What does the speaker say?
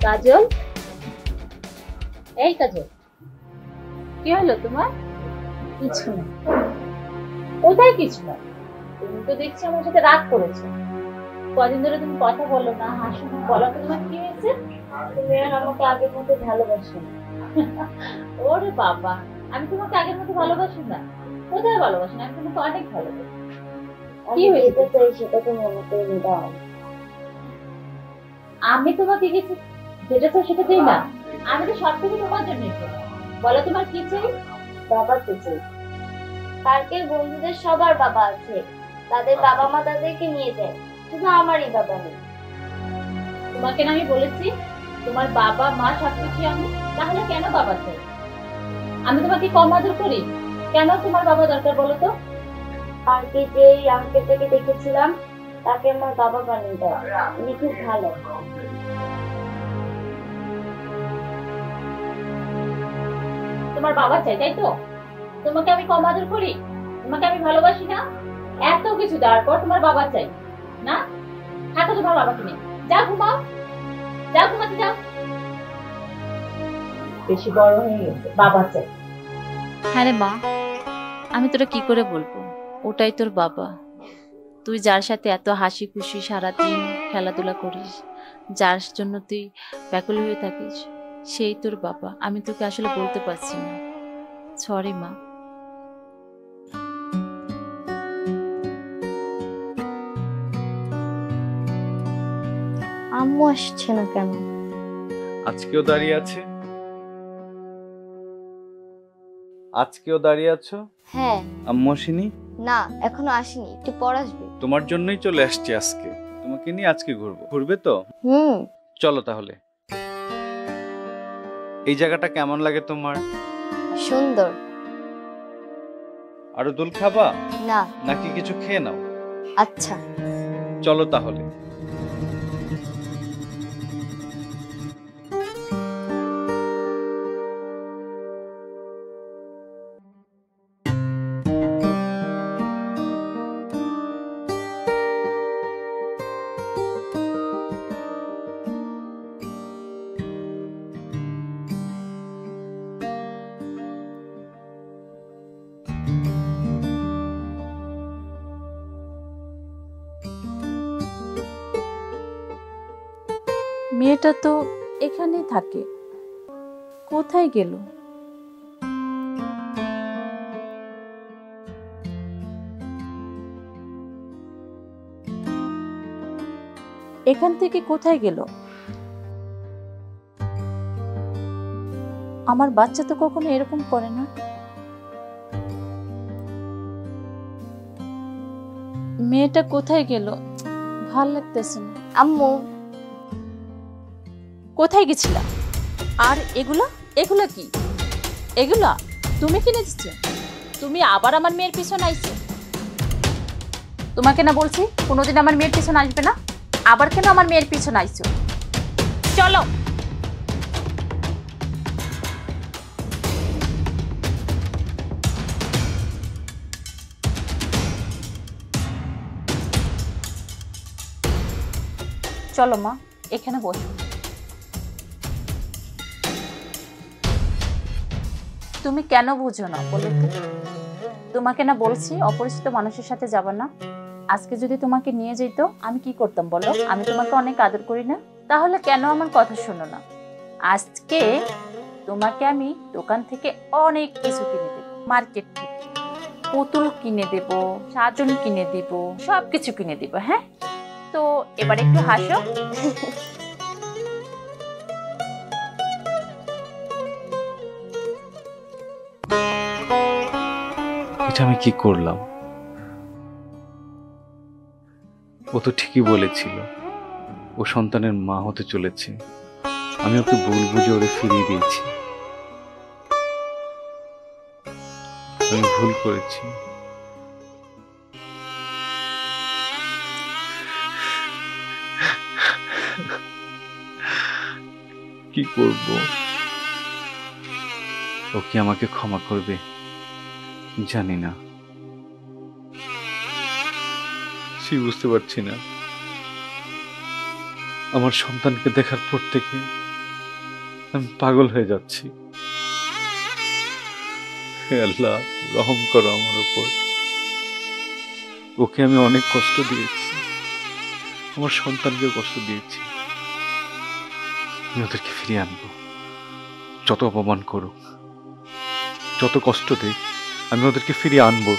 কাজল, এই কাজল, কি হলো তোমার? কিছু না। কোথায় কিছু না? তুমি তো দেখছি আমার সাথে রাগ করেছো। কদিন ধরে তুমি কথা বলো না, হাসো না, বলো তো তোমার কি হয়েছে? তুমি আর আমাকে আগের মতো ভালোবাসো না। ওরে বাবা, আমি তোমাকে আগের মতো ভালোবাসি না? কোথায় ভালোবাসি না? আমি তোমাকে অনেক ভালোবাসি। কি হয়েছে? সেটা তো মনে করে দাও। আমি তোমাকে কিছু যেটা চাই সেটা চাই না। আমি তো সবকিছু তোমার জন্যই চাই। বলো তোমার কি চাই? বাবা তো চাই। পার্কের বন্ধুদের সবার বাবা আছে, তাদের বাবা মা তাদেরকে নিয়ে যায়, শুধু আমারই বাবা নেই। তোমাকে না আমি বলেছি তোমার বাবা মা সবকিছু আমি, তাহলে কেন বাবা চাই? আমি তোমাকে কম আদর করি? কেন তোমার বাবা দরকার বলো তো? পার্কে যে আঙ্কেলটাকে দেখেছিলাম, তাকে আমার বাবা বানিয়ে দেয়। উনি খুব ভালো। তোমার বাবা চাই, তাই তো? তোমাকে আমি কম আদর করি? তোমাকে আমি ভালোবাসি না? এত কিছু দেওয়ার পর তোমার বাবা চাই না? থাকো তোমার বাবাকে নিয়ে, যাও ঘুমাও, যাও ঘুমাতে যাও। বেশি বড় হয়ে গেছে, বাবা চাই। হ্যাঁ রে মা, আমি তোরা কি করে বলবো, ওটাই তোর বাবা। তুই যার সাথে এত হাসি খুশি সারাদিন খেলাধুলা করিস, যার জন্য তুই ব্যাকুল হয়ে থাকিস, সেই তোর বাবা। আমি তোকে আসলে বলতে পারছি না, সরি মা। আম্মু আসছে না কেন? আজকেও দাঁড়িয়ে আছে? আজকেও দাঁড়িয়ে আছো? হ্যাঁ। আম্মু আসেনি? না, এখনো আসেনি, একটু পর আসবে। তোমার জন্যই চলে আসছি আজকে। তোমাকে নিয়ে আজকে ঘুরবো। ঘুরবে তো? চলো তাহলে। এই জায়গাটা কেমন লাগে তোমার? সুন্দর। আরো দোল খাবা? না। নাকি কিছু খেয়ে নাও? আচ্ছা। চলো তাহলে। মেয়েটা তো এখানেই থাকে, কোথায় গেল? এখান থেকে কোথায় গেল? আমার বাচ্চা তো কখনো এরকম করে না। মেয়েটা কোথায় গেল? ভাল লাগতেছে না। আম্মু, কোথায় গেছিলা? আর এগুলা এগুলা কি? এগুলা তুমি কিনে দিচ্ছ? তুমি আবার আমার মেয়ের পিছনে আইছো? তোমাকে না বলছি কোনোদিন আমার মেয়ের পিছনে আসবে না, আবার কেন আমার মেয়ের পিছনে আইছো? চলো। চলো মা, এখানে বসো। তুমি কেন বুঝো না বলো তো? তোমাকে না বলছি অপরিচিত মানুষের সাথে যাবা না। আজকে যদি তোমাকে নিয়ে যেত আমি কি করতাম বলো? আমি তোমাকে অনেক আদর করি না? তাহলে কেন আমার কথা শোনো না? আজকে তোমাকে আমি দোকান থেকে অনেক কিছু কিনে দেব, মার্কেট থেকে পুতুল কিনে দেব, সাজন কিনে দেব, সবকিছু কিনে দেব। হ্যাঁ, তো এবার একটু হাসো। এটা আমি কি করলাম? ও তো ঠিকই বলেছিল, ও সন্তানের মা হতে চলেছে। আমি ওকে ভুল বুঝে ওরে ফিরিয়ে দিয়েছি। আমি ভুল করেছি। কি করব? ও কি আমাকে ক্ষমা করবে? জানি না, সে বুঝতে পারছি না। আমার সন্তানকে দেখার পর থেকে আমি পাগল হয়ে যাচ্ছি। হে আল্লাহ, রহম করো আমার উপর। ওকে আমি অনেক কষ্ট দিয়েছি, আমার সন্তানকেও কষ্ট দিয়েছি। আমি ওদেরকে ফিরিয়ে আনবো, যত অপমান করুক, যত কষ্ট দেখ, আমি ওদেরকে ফিরিয়ে আনবো।